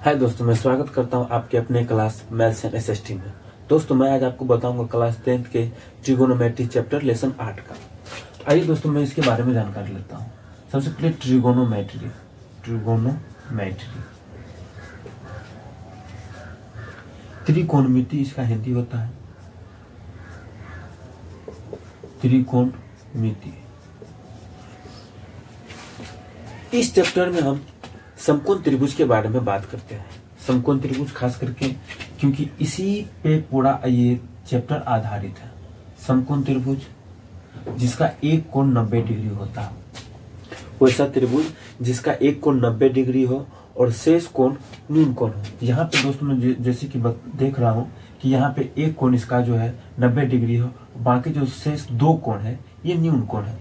हाय दोस्तों, मैं स्वागत करता हूं आपके अपने क्लास मैथ्स एंड एसएसटी में। दोस्तों, मैं आज आपको बताऊंगा क्लास 10th के ट्रिगोनोमेट्री चैप्टर लेसन 8 का। आइए दोस्तों, मैं इसके बारे में जानकारी लेता हूं। सबसे पहले ट्रिगोनोमेट्री। त्रिकोणमिति इसका हिंदी होता है त्रिकोणमिति। इस चैप्टर में हम समकोण त्रिभुज के बारे में बात करते हैं। समकोण त्रिभुज खास करके क्योंकि इसी पे पूरा ये चैप्टर आधारित है। समकोण त्रिभुज जिसका एक कोण 90 डिग्री होता है, वैसा त्रिभुज जिसका एक कोण 90 डिग्री हो और शेष कोण न्यून कोण हो। यहाँ पे दोस्तों मैं जैसे कि देख रहा हूँ कि यहाँ पे एक कोण इसका जो है 90 डिग्री हो, बाकी जो शेष दो कोण है ये न्यून कोण है।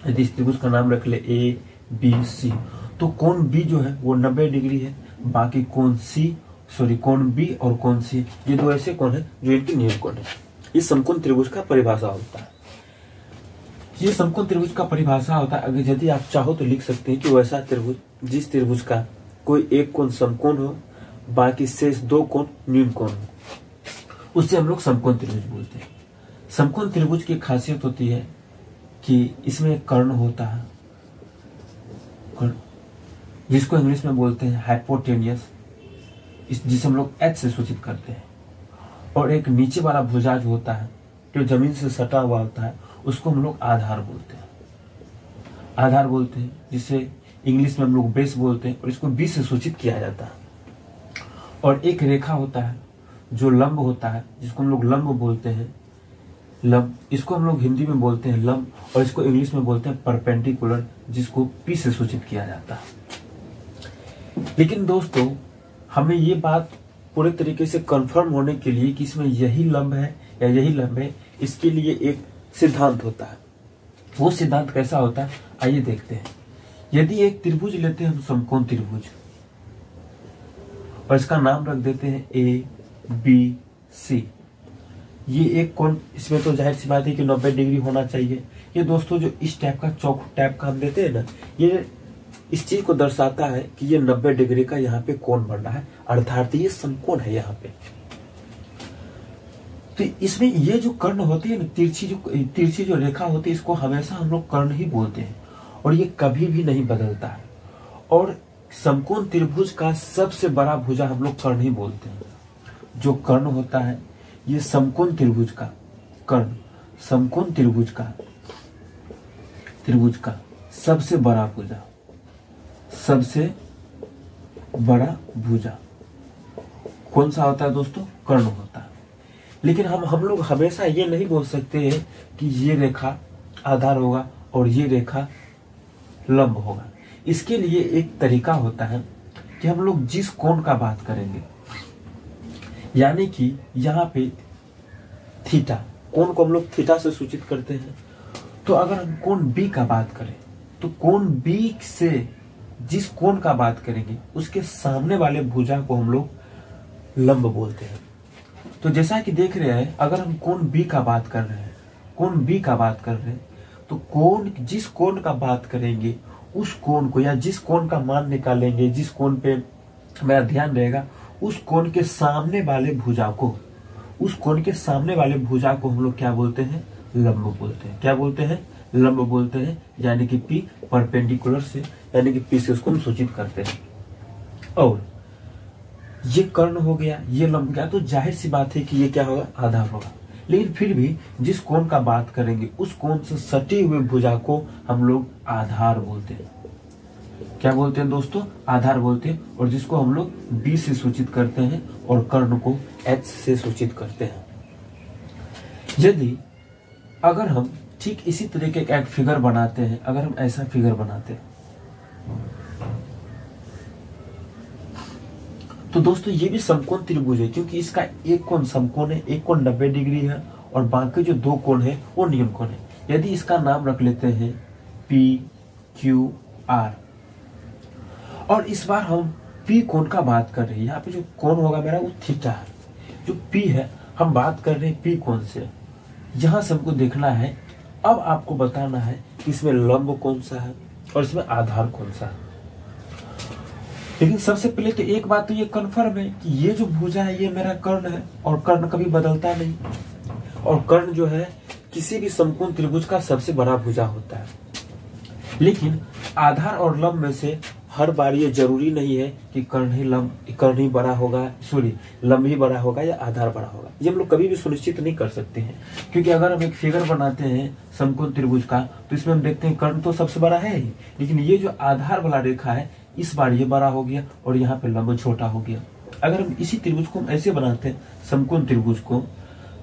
यदि इस त्रिभुज का नाम रख ले ए बी सी, तो कोण बी जो है वो 90 डिग्री है, बाकी कोण बी और कोण सी ये दो ऐसे कोण है जो इनकी न्यून कोण है। इस समकोण त्रिभुज का परिभाषा होता है। ये समकोण त्रिभुज का परिभाषा होता है। अगर यदि आप चाहो तो लिख सकते हैं कि वैसा त्रिभुज जिस त्रिभुज का कोई एक कोण समकोण हो, बाकी शेष दो कोण न्यून कोण हो, उससे हम लोग समकोण त्रिभुज बोलते हैं। समकोण त्रिभुज की खासियत होती है कि इसमें कर्ण होता है, जिसको इंग्लिश में बोलते हैं हाइपोटेनियस, जिसे हम लोग एच से सूचित करते हैं। और एक नीचे वाला भुजा जो होता है, जो जमीन से सटा हुआ होता है, उसको हम लोग आधार बोलते हैं, जिसे इंग्लिश में हम लोग बेस बोलते हैं, और इसको बी से सूचित किया जाता है। और एक रेखा होता है जो लंब होता है, जिसको हम लोग लंब बोलते हैं, लंब। इसको हम लोग हिंदी में बोलते हैं लंब, और इसको इंग्लिश में बोलते हैं परपेंडिकुलर, जिसको पी से सूचित किया जाता है। लेकिन दोस्तों, हमें ये बात पूरे तरीके से कंफर्म होने के लिए कि इसमें यही लंब है या यही लंब है, इसके लिए एक सिद्धांत होता है। वो सिद्धांत कैसा होता है, आइए देखते हैं। यदि एक त्रिभुज लेते हैं हम, समकोण त्रिभुज, और इसका नाम रख देते हैं ए बी सी। ये एक कोण, इसमें तो जाहिर सी बात है कि 90 डिग्री होना चाहिए। ये दोस्तों जो इस टाइप का चौक टाइप का हम देते हैं ना, ये इस चीज को दर्शाता है कि ये 90 डिग्री का यहाँ पे कोण बन रहा है, अर्थात ये समकोण है यहाँ पे। तो इसमें ये जो कर्ण होती है ना, तिरछी जो रेखा होती है, इसको हमेशा हम लोग कर्ण ही बोलते हैं, और ये कभी भी नहीं बदलता है। और समकोण त्रिभुज का सबसे बड़ा भुजा हम लोग कर्ण ही बोलते हैं। जो कर्ण होता है, ये समकोण त्रिभुज का कर्ण, समकोण त्रिभुज का सबसे बड़ा भुजा, सबसे बड़ा भुजा कौन सा होता है दोस्तों, कर्ण होता है। लेकिन हम लोग हमेशा ये नहीं बोल सकते हैं कि ये रेखा आधार होगा और ये रेखा लंब होगा। इसके लिए एक तरीका होता है कि हम लोग जिस कोण का बात करेंगे, यानी कि यहाँ पे थीटा, कोण को हम लोग थीटा से सूचित करते हैं। तो अगर हम कोण बी का बात करें, तो कोण बी से जिस कोण का बात करेंगे, उसके सामने वाले भुजा को हम लोग लंब बोलते हैं। तो जैसा कि देख रहे हैं, अगर हम कोण बी का बात कर रहे हैं, तो कोण, जिस कोण का बात करेंगे, उस कोण को या जिस कोण का मान निकालेंगे, जिस कोण पे मेरा ध्यान रहेगा, उस कोण के सामने वाले भुजा को, हम लोग क्या बोलते हैं, लंब बोलते हैं। क्या बोलते हैं, लंब बोलते हैं। यानी कि पी परपेंडिकुलर से, यानी कि पी से उसको हम सूचित करते हैं। और ये कर्ण हो गया, ये लंब गया, तो जाहिर सी बात है कि ये क्या होगा, आधार होगा। लेकिन फिर भी जिस कोण का बात करेंगे, उस कोण से सटे हुए भुजा को हम लोग आधार बोलते हैं। क्या बोलते हैं दोस्तों, आधार बोलते हैं। और जिसको हम लोग बी से सूचित करते हैं और कर्ण को एच से सूचित करते हैं। यदि अगर हम ठीक इसी तरीके का एक फिगर बनाते हैं, अगर हम ऐसा फिगर बनाते हैं, तो दोस्तों ये भी समकोण त्रिभुज है, क्योंकि इसका एक कोण समकोण है, एक कोण 90 डिग्री है, और बाकी जो दो कोण है वो न्यून कोण है। यदि इसका नाम रख लेते हैं पी क्यू आर, और इस बार हम पी कोण का बात कर रहे हैं। यहाँ पे जो कोण होगा मेरा वो थीटा है, जो पी है, हम बात कर रहे हैं पी कोण से। यहां से हमको देखना है, अब आपको बताना है कि इसमें लंब कौन सा है और इसमें आधार कौन सा है। लेकिन सबसे पहले तो एक बात तो ये कन्फर्म है कि ये जो भुजा है ये मेरा कर्ण है, और कर्ण कभी बदलता नहीं, और कर्ण जो है किसी भी समकोण त्रिभुज का सबसे बड़ा भुजा होता है। लेकिन आधार और लंब में से हर बार ये जरूरी नहीं है कि कर्ण ही बड़ा होगा, लंब ही बड़ा होगा या आधार बड़ा होगा। ये हम लोग कभी भी सुनिश्चित नहीं कर सकते हैं, क्योंकि अगर हम एक फिगर बनाते हैं समकोण त्रिभुज का तो इसमें हम देखते हैं कर्ण तो सबसे बड़ा है ही, लेकिन ये जो आधार वाला रेखा है इस बार ये बड़ा हो गया और यहाँ पे लंब छोटा हो गया। अगर हम इसी त्रिभुज को हम ऐसे बनाते हैं समकोण त्रिभुज को,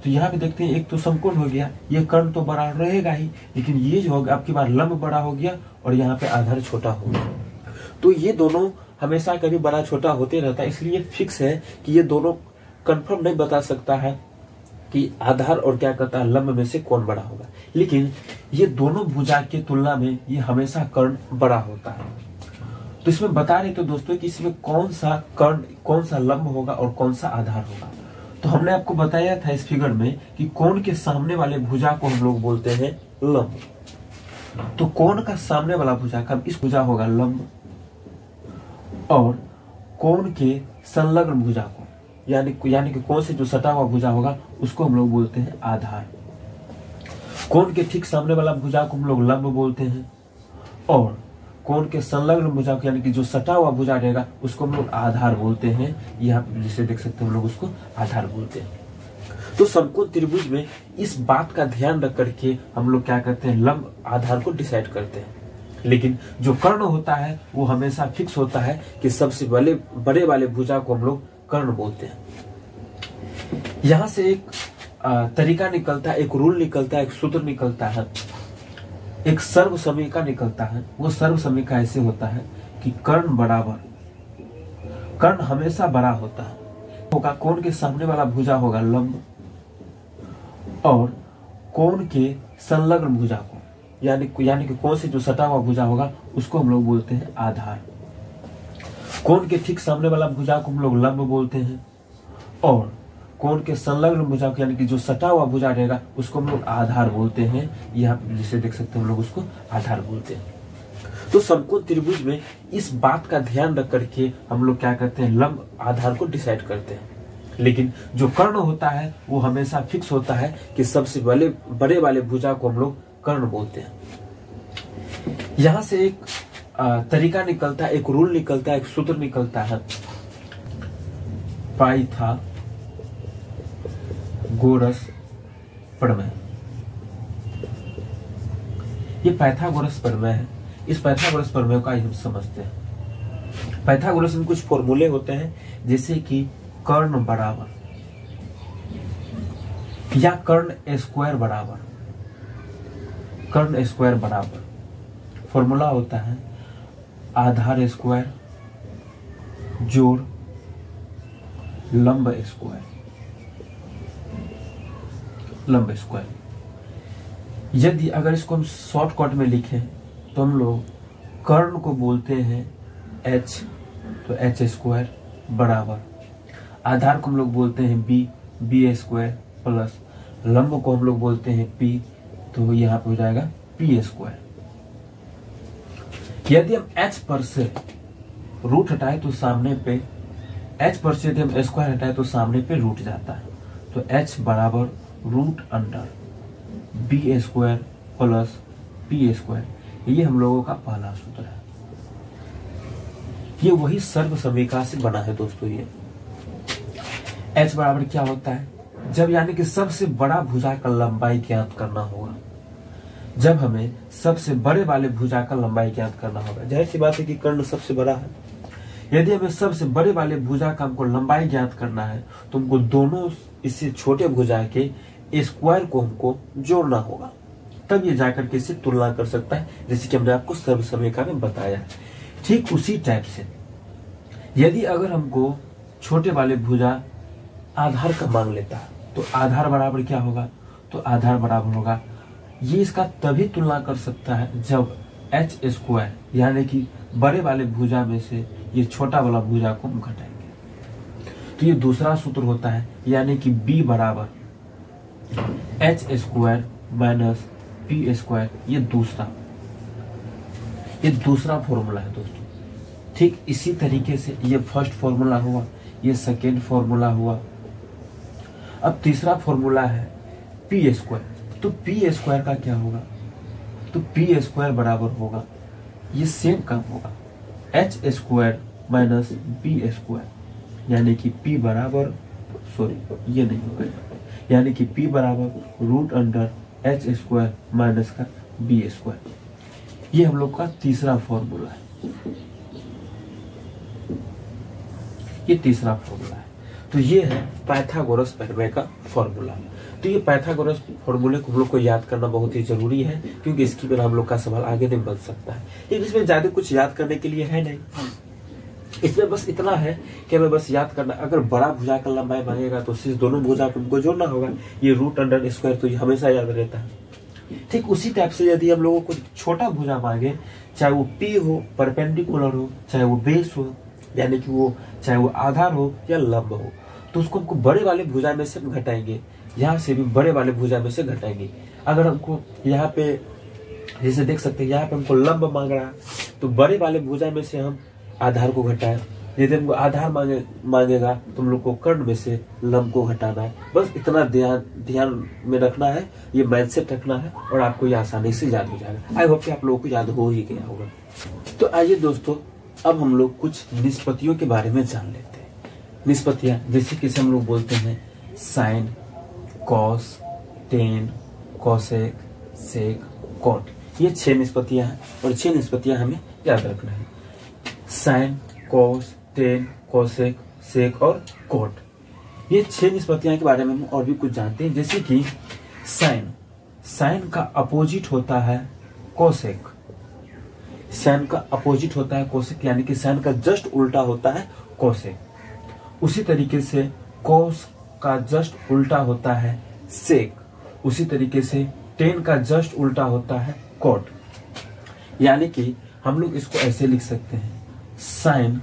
तो यहाँ पे देखते हैं एक तो समकोण हो गया, ये कर्ण तो बड़ा रहेगा ही, लेकिन ये जो होगा आपकी बार लंब बड़ा हो गया और यहाँ पे आधार छोटा हो गया। तो ये दोनों हमेशा कभी बड़ा छोटा होते रहता है, इसलिए फिक्स है कि ये दोनों कंफर्म नहीं बता सकता है कि आधार और क्या कहता है लंब में से कौन बड़ा होगा। लेकिन ये दोनों भुजा की तुलना में ये हमेशा कर्ण बड़ा होता है। तो इसमें बता रहे थे दोस्तों कि इसमें कौन सा कर्ण, कौन सा लंब होगा और कौन सा आधार होगा। तो हमने आपको बताया था इस फिगर में कि कोण के सामने वाले भुजा को हम लोग बोलते हैं लंब। तो कोण का सामने वाला भुजा का इस भुजा होगा लंब, और कोण के संलग्न भुजा को यानी कि कोण से जो सटा हुआ भुजा होगा उसको हम लोग बोलते हैं आधार। कोण के ठीक सामने वाला भुजा को हम लोग लंब बोलते हैं, और कोण के संलग्न भुजा को यानी कि जो सटा हुआ भुजा रहेगा उसको हम लोग आधार बोलते हैं। यहाँ पे जिसे देख सकते हैं हम लोग उसको आधार बोलते हैं। तो समकोण त्रिभुज में इस बात का ध्यान रख करके हम लोग क्या करते हैं, लंब आधार को डिसाइड करते हैं। लेकिन जो कर्ण होता है वो हमेशा फिक्स होता है कि सबसे बड़े वाले भुजा को हम लोग कर्ण बोलते हैं। यहां से एक तरीका निकलता है, एक रूल निकलता है, एक सूत्र निकलता है, एक सर्व समीका निकलता है। वो सर्व समीका ऐसे होता है कि कर्ण बराबर, कर्ण हमेशा बड़ा होता है होगा, कोण के सामने वाला भुजा होगा लंब, और कोण के संलग्न भुजा को यानी कि कोण से जो सटा हुआ भुजा होगा उसको हम लोग बोलते हैं आधार। कोण के ठीक सामने वाला भुजा को हम लोग लंब बोलते हैं, और कोण के संलग्न भुजा को यानी कि जो सटा हुआ भुजा रहेगा उसको हम लोग आधार बोलते हैं। यहाँ पे जिसे देख सकते हैं हम लोग उसको आधार बोलते हैं। तो समकोण त्रिभुज में इस बात का ध्यान रख करके हम लोग क्या करते हैं, लंब आधार को डिसाइड करते हैं। लेकिन जो कर्ण होता है वो हमेशा फिक्स होता है कि सबसे बड़े वाले भुजा को हम लोग कर्ण बोलते हैं। यहां से एक तरीका निकलता है, एक रूल निकलता है, एक सूत्र निकलता है, पाइथागोरस प्रमेय। ये पाइथागोरस प्रमेय है। इस पाइथागोरस प्रमेय का हम समझते हैं। पाइथागोरस में कुछ फॉर्मूले होते हैं, जैसे कि कर्ण बराबर या कर्ण स्क्वायर बराबर, कर्ण स्क्वायर बराबर फॉर्मूला होता है आधार स्क्वायर जोड़ लंब स्क्वायर, लंब स्क्वायर। यदि अगर इसको हम शॉर्टकट में लिखें तो हम लोग कर्ण को बोलते हैं h, तो h स्क्वायर बराबर आधार को हम लोग बोलते हैं b स्क्वायर प्लस लंब को हम लोग बोलते हैं p, तो यहाँ पे हो जाएगा p स्क्वायर। यदि हम h पर से रूट हटाए तो सामने पे h पर से यदि हम स्क्वायर हटाए तो सामने पे रूट जाता है, तो h बराबर root under b square plus p square. ये हम लोगों का पहला सूत्र है। ये वही सर्व समीकरण से बना है दोस्तों। ये h बराबर क्या होता है, जब यानी कि सबसे बड़ा भुजा का लंबाई ज्ञात करना होगा, जब हमें सबसे बड़े वाले भुजा का लंबाई ज्ञात करना होगा। जाहिर सी बात है कि कर्ण सबसे बड़ा है। यदि हमें सबसे बड़े वाले भुजा का हमको लंबाई ज्ञात करना है तो हमको दोनों इससे छोटे भुजा के स्क्वायर को हमको जोड़ना होगा, तब ये जाकर के इससे तुलना कर सकता है, जैसे कि हमने आपको सर्व समीकरण में बताया। ठीक उसी टाइप से यदि अगर हमको छोटे वाले भुजा आधार का मांग लेता है तो आधार बराबर क्या होगा, तो आधार बराबर होगा, ये इसका तभी तुलना कर सकता है जब h स्क्वायर यानी कि बड़े वाले भुजा में से ये छोटा वाला भुजा को हम घटाएंगे। तो ये दूसरा सूत्र होता है, यानी कि b बराबर h square minus p square. ये दूसरा फॉर्मूला है दोस्तों। ठीक इसी तरीके से ये फर्स्ट फॉर्मूला हुआ, ये सेकेंड फॉर्मूला हुआ। अब तीसरा फॉर्मूला है पी स्क्वायर। तो पी स्क्वायर का क्या होगा, तो पी स्क्वायर बराबर होगा, ये सेम काम होगा, H square minus B square, यानी कि पी बराबर, सॉरी ये नहीं होगा, यानी कि पी बराबर root under H square minus का बी स्क्वायर। ये हम लोग का तीसरा फॉर्मूला है, ये तीसरा फॉर्मूला है। तो ये है पाइथागोरस प्रमेय का फॉर्मूला। तो ये पाइथागोरस फॉर्मूले को हम लोग को याद करना बहुत ही जरूरी है, क्योंकि इसकी बिना हम लोग का सवाल आगे नहीं बन सकता है। लेकिन इसमें ज्यादा कुछ याद करने के लिए है नहीं, इसमें बस इतना है कि हमें बस याद करना, अगर बड़ा भुजा का लंबाई मांगेगा तो सिर्फ दोनों भुजा को हमको जोड़ना होगा, ये रूट अंडर स्क्वायर तो ये हमेशा याद रहता है। ठीक उसी टाइप से यदि हम लोगों को छोटा भुजा मांगे, चाहे वो पी हो, परपेंडिकुलर हो, चाहे वो बेस हो, यानी कि वो चाहे वो आधार हो या लंब हो, तो उसको हमको बड़े वाले भुजा में से घटाएंगे, यहाँ से भी बड़े वाले भुजा में से घटाएंगे। अगर हमको यहाँ पे जैसे देख सकते हैं, यहाँ पे हमको लंब मांग रहा है, तो बड़े वाले भुजा में से हम आधार को घटाएं। यदि हमको आधार मांगेगा तो हम लोग को कर्ण में से लंब को घटाना है। बस इतना ध्यान में रखना है, ये माइंडसेट रखना है, और आपको ये आसानी से याद हो जाएगा। आई होप कि आप लोगों को याद हो ही गया होगा। तो आइए दोस्तों, अब हम लोग कुछ निष्पत्तियों के बारे में जान लेते हैं। निष्पत्तियां जैसे कि हम लोग बोलते हैं साइन, कॉस, टेन, कोसेक, सेक, कॉट। ये 6 निष्पत्तियां हैं और 6 निष्पत्तियां हमें याद रखना है। साइन, कॉस, टेन, कोसेक, सेक और कॉट, ये 6 निष्पत्तियां के बारे में हम और भी कुछ जानते हैं। जैसे कि साइन, साइन का अपोजिट होता है कोसेक, साइन का अपोजिट होता है कोसेक, यानी कि साइन का जस्ट उल्टा होता है कोसेक। उसी तरीके से कॉस का जस्ट उल्टा होता है सेक, उसी तरीके से टेन का जस्ट उल्टा होता है कॉट। यानी कि हम लोग इसको ऐसे लिख सकते हैं, साइन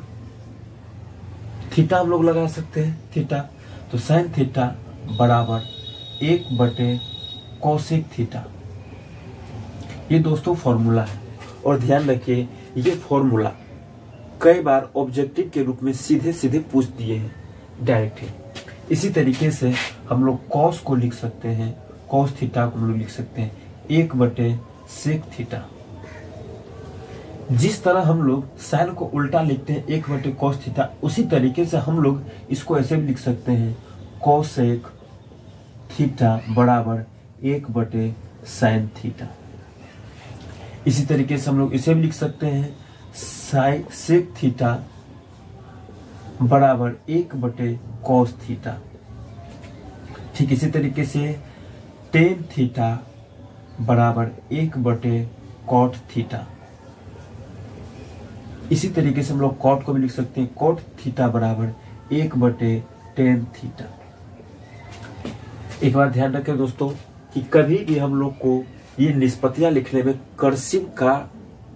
थीटा हम लोग लगा सकते हैं, थीटा, तो साइन थीटा बराबर 1/cos थीटा। ये दोस्तों फॉर्मूला है, और ध्यान रखिए ये फॉर्मूला कई बार ऑब्जेक्टिव के रूप में सीधे सीधे पूछ दिए हैं, डायरेक्ट है। इसी तरीके से हम लोग कॉस को लिख सकते हैं, कॉस थीटा को हम लोग लिख सकते हैं 1/sec थीटा। जिस तरह हम लोग साइन को उल्टा लिखते हैं 1/cos थीटा, उसी तरीके से हम लोग इसको ऐसे भी लिख सकते हैं कोसेक थीटा बराबर 1/sin थीटा। इसी तरीके से हम लोग इसे भी लिख सकते हैं सेक थीटा बराबर 1/cos थीटा। ठीक इसी तरीके से टेन थीटा बराबर 1/cot थीटा। इसी तरीके से हम लोग कॉट को भी लिख सकते हैं, कॉट थीटा बराबर 1/tan थीटा। एक बार ध्यान रखें दोस्तों कि कभी भी हम लोग को ये निष्पत्तियां लिखने में कर्सिव का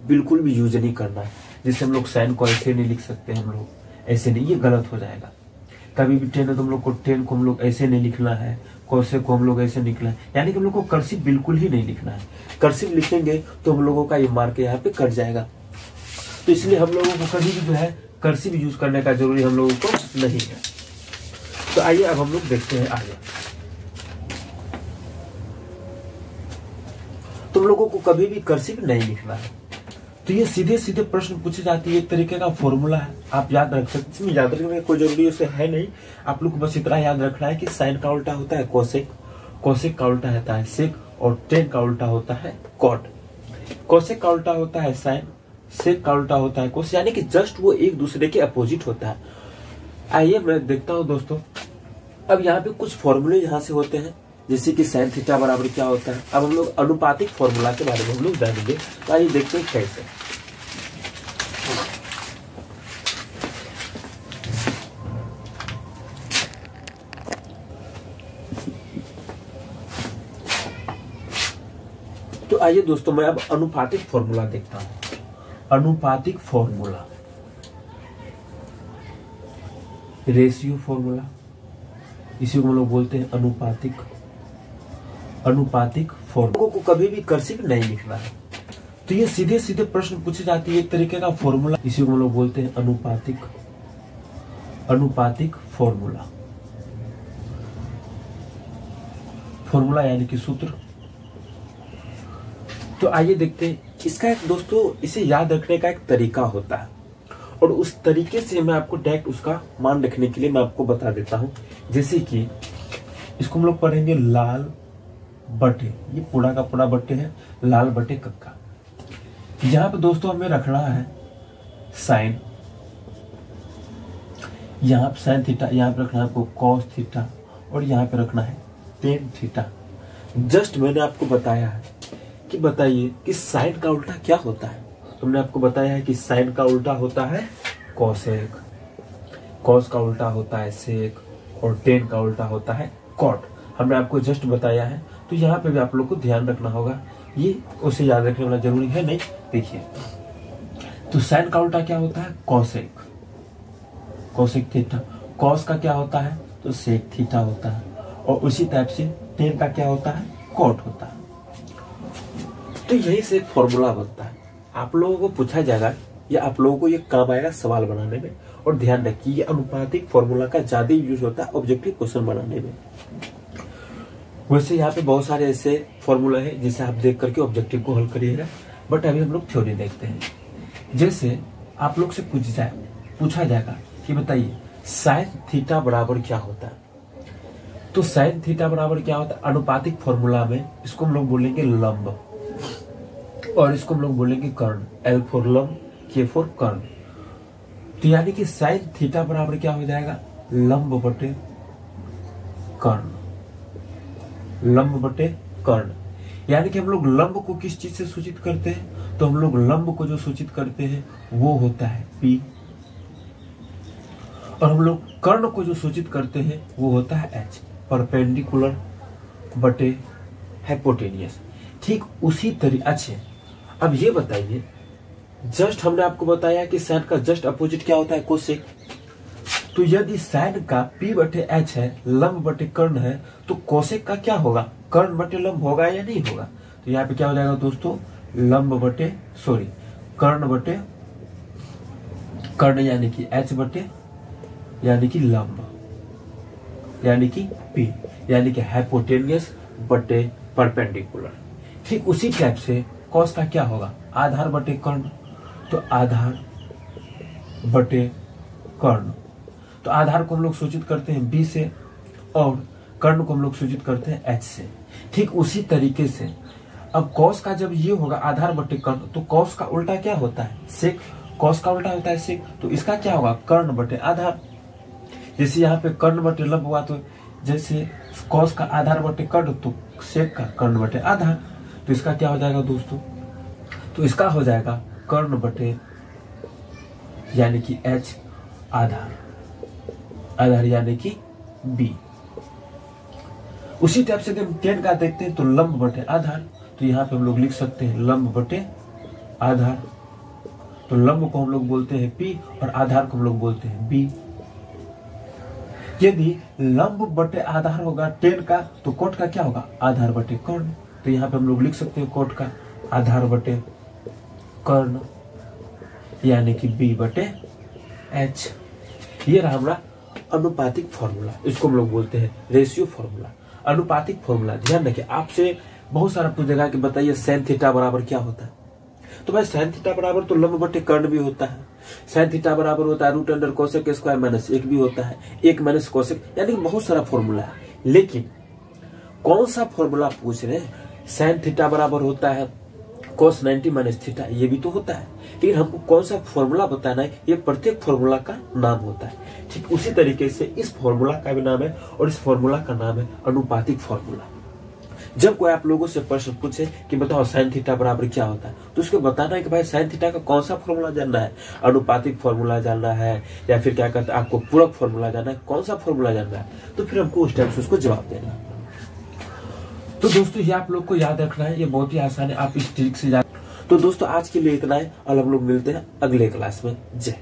बिल्कुल भी यूज नहीं करना है। जैसे हम लोग साइन को ऐसे नहीं लिख सकते, हम लोग ऐसे नहीं, ये गलत हो जाएगा। कभी भी टेन है तो हम लोग को टेन को हम लोग ऐसे नहीं लिखना है, कोसे को हम लोग ऐसे लिखना है, यानी कि हम लोग को कर्सिव बिल्कुल ही नहीं लिखना है। कर्सिव लिखेंगे तो हम लोगों का ये मार्क यहाँ पे कट जाएगा। तो इसलिए हम लोगों को कभी भी जो है कर्सिव यूज करने का जरूरी हम लोगों को नहीं है। तो आइए अब हम लोग देखते हैं आगे। तुम लोगों को कभी भी कर्सिव नहीं लिखना है। तो ये सीधे सीधे प्रश्न पूछे जाते हैं, एक तरीके का फॉर्मूला है, आप याद रख सकते हैं। इसमें याद रखने की कोई जरूरी उसे है नहीं, आप लोग को बस इतना याद रखना है कि साइन का उल्टा होता है कोसेक, कोसेक का उल्टा होता है सेक, और टेन का उल्टा होता है कॉट। कोसेक का उल्टा होता है साइन, सेक का उल्टा होता है कोस, यानी कि जस्ट वो एक दूसरे के अपोजिट होता है। आइए मैं देखता हूं दोस्तों, अब यहाँ पे कुछ फॉर्मूले यहाँ से होते हैं, जैसे कि साइन थीटा बराबर क्या होता है। अब हम लोग अनुपातिक फॉर्मूला के बारे में हम लोग जानेंगे। तो आइए देखते हैं कैसे। तो आइए दोस्तों, मैं अब अनुपातिक फॉर्मूला देखता हूं। अनुपातिक फॉर्मूला, रेशियो फॉर्मूला, इसी को हम लोग बोलते हैं अनुपातिक फॉर्मूला को कभी भी कर्सिव नहीं लिखना है। तो ये सीधे सीधे प्रश्न पूछे जाती है, एक तरीके का फॉर्मूला, इसी को हम लोग बोलते हैं अनुपातिक फॉर्मूला। फॉर्मूला यानी कि सूत्र। तो आइए देखते हैं इसका एक दोस्तों, इसे याद रखने का एक तरीका होता है और उस तरीके से मैं आपको डायरेक्ट उसका मान रखने के लिए मैं आपको बता देता हूं। जैसे कि इसको हम लोग पढ़ेंगे लाल बटे, ये पूरा का पूरा बटे है लाल बटे कक्का। यहां पे दोस्तों हमें रखना है साइन, यहाँ पे साइन थीटा, यहाँ पे रखना है आपको कॉस थीटा और यहाँ पे रखना है टेन थीटा। जस्ट मैंने आपको बताया है कि बताइए कि साइन का उल्टा क्या होता है। तुमने आपको बताया है कि साइन का उल्टा होता है कोसेक, कॉस का उल्टा होता है सेक और टेन का उल्टा होता है कॉट। हमने आपको जस्ट बताया है, तो यहाँ पे भी आप लोग को ध्यान रखना होगा, ये उसे याद रखने वाला जरूरी है नहीं। देखिए तो साइन का उल्टा क्या होता है कोसेक, कोसेक थीटा। कॉस का क्या होता है तो सेक थीटा होता है और उसी टाइप से टेन का क्या होता है कॉट होता है। तो यही से एक फॉर्मूला बनता है, आप लोगों को पूछा जाएगा या आप लोगों को ये काम आएगा सवाल बनाने में। और ध्यान रखिए ये अनुपातिक फॉर्मूला का ज्यादा यूज होता है ऑब्जेक्टिव क्वेश्चन बनाने में। वैसे यहाँ पे बहुत सारे ऐसे फॉर्मूला है जिसे आप देख करके ऑब्जेक्टिव को हल करिएगा, बट अभी हम लोग थ्योरी देखते हैं। जैसे आप लोग से पूछा जाएगा कि बताइए साइन थीटा बराबर क्या होता है। तो साइन थीटा बराबर क्या होता है अनुपातिक फॉर्मूला में, इसको हम लोग बोलेंगे लंब और इसको हम लोग बोलेंगे कर्ण। L फॉर लंब, K फॉर कर्ण। तो यानी कि साइन थीटा बराबर क्या हो जाएगा लंब बटे कर्ण, लंब बटे कर्ण। यानी कि हम लोग लंब को किस चीज से सूचित करते हैं, तो हम लोग लंब को जो सूचित करते हैं वो होता है P और हम लोग कर्ण को जो सूचित करते हैं वो होता है H, परपेंडिकुलर बटे हाइपोटेनियस। ठीक उसी तरीके। अच्छे अब ये बताइए, जस्ट हमने आपको बताया कि साइन का जस्ट अपोजिट क्या होता है कोसेक। तो यदि साइन का P बटे H है, लंब बटे कर्ण है, तो कोसेक का क्या होगा कर्ण बटे लंब होगा या नहीं होगा। तो यहाँ पे क्या हो जाएगा दोस्तों लंब बटे कर्ण बटे कर्ण यानी कि H बटे यानी कि लंब यानी कि P यानी कि हाइपोटेनियस बटे परपेंडिकुलर। ठीक उसी टाइप से कॉस का क्या होगा आधार बटे कर्ण, तो आधार बटे कर्ण। तो आधार को हम लोग सूचित करते हैं B से और कर्ण को हम लोग सूचित करते हैं H से। ठीक उसी तरीके से अब कॉस का जब ये होगा आधार बटे कर्ण, तो कॉस का उल्टा क्या होता है सेक, कॉस का उल्टा होता है सेक। तो इसका क्या होगा कर्ण बटे आधार। जैसे यहाँ पे कर्ण बटे लंब हुआ, तो जैसे कॉस का आधार बटे कर्ण तो सेक का कर्ण बटे आधार। तो इसका क्या हो जाएगा दोस्तों, तो इसका हो जाएगा कर्ण बटे यानी कि H आधार, आधार यानी कि B। उसी टाइप से हम टेन का देखते हैं तो लंब बटे आधार। तो यहाँ पे हम लोग लिख सकते हैं लंब बटे आधार। तो लंब को हम लोग बोलते हैं P और आधार को हम लोग बोलते हैं B। यदि लंब बटे आधार होगा टेन का, तो कोट का क्या होगा आधार बटे कर्ण। तो यहाँ पे हम लोग लिख सकते हैं कोट का आधार बटे कर्ण यानी कि B बटे H। ये रहा हमारा अनुपातिक फॉर्मूला, इसको हम लोग बोलते हैं रेशियो फॉर्मूला, अनुपातिक फॉर्मूला। ध्यान रखिए आपसे बहुत सारा पूछेगा कि बताइए साइन थीटा बराबर क्या होता है। तो भाई साइन थीटा बराबर तो लंब बटे कर्ण भी होता है, साइन थीटा बराबर होता है root under cosec square minus 1 भी होता है, 1 माइनस कोसेक, यानी बहुत सारा फॉर्मूला है। लेकिन कौन सा फॉर्मूला पूछ रहे हैं, साइन थीटा बराबर होता है cos 90 माइनस थीटा, ये भी तो होता है, लेकिन हमको कौन सा फॉर्मूला बताना है, ये प्रत्येक फॉर्मूला का नाम होता है। ठीक उसी तरीके से इस फॉर्मूला का भी नाम है और इस फॉर्मूला का नाम है अनुपातिक फॉर्मूला। जब कोई आप लोगों से प्रश्न पूछे कि बताओ साइन थीटा बराबर क्या होता है, तो उसको बताना है कि भाई साइन थीटा का कौन सा फॉर्मूला जानना है, अनुपातिक फॉर्मूला जानना है या फिर क्या कहते हैं आपको पूरक फॉर्मूला जानना है, कौन सा फॉर्मूला जानना है, तो फिर हमको उस टाइम से उसको जवाब देना। तो दोस्तों ये आप लोग को याद रखना है, ये बहुत ही आसान है, आप इस ट्रिक से याद। तो दोस्तों आज के लिए इतना है और हम लोग मिलते हैं अगले क्लास में। जय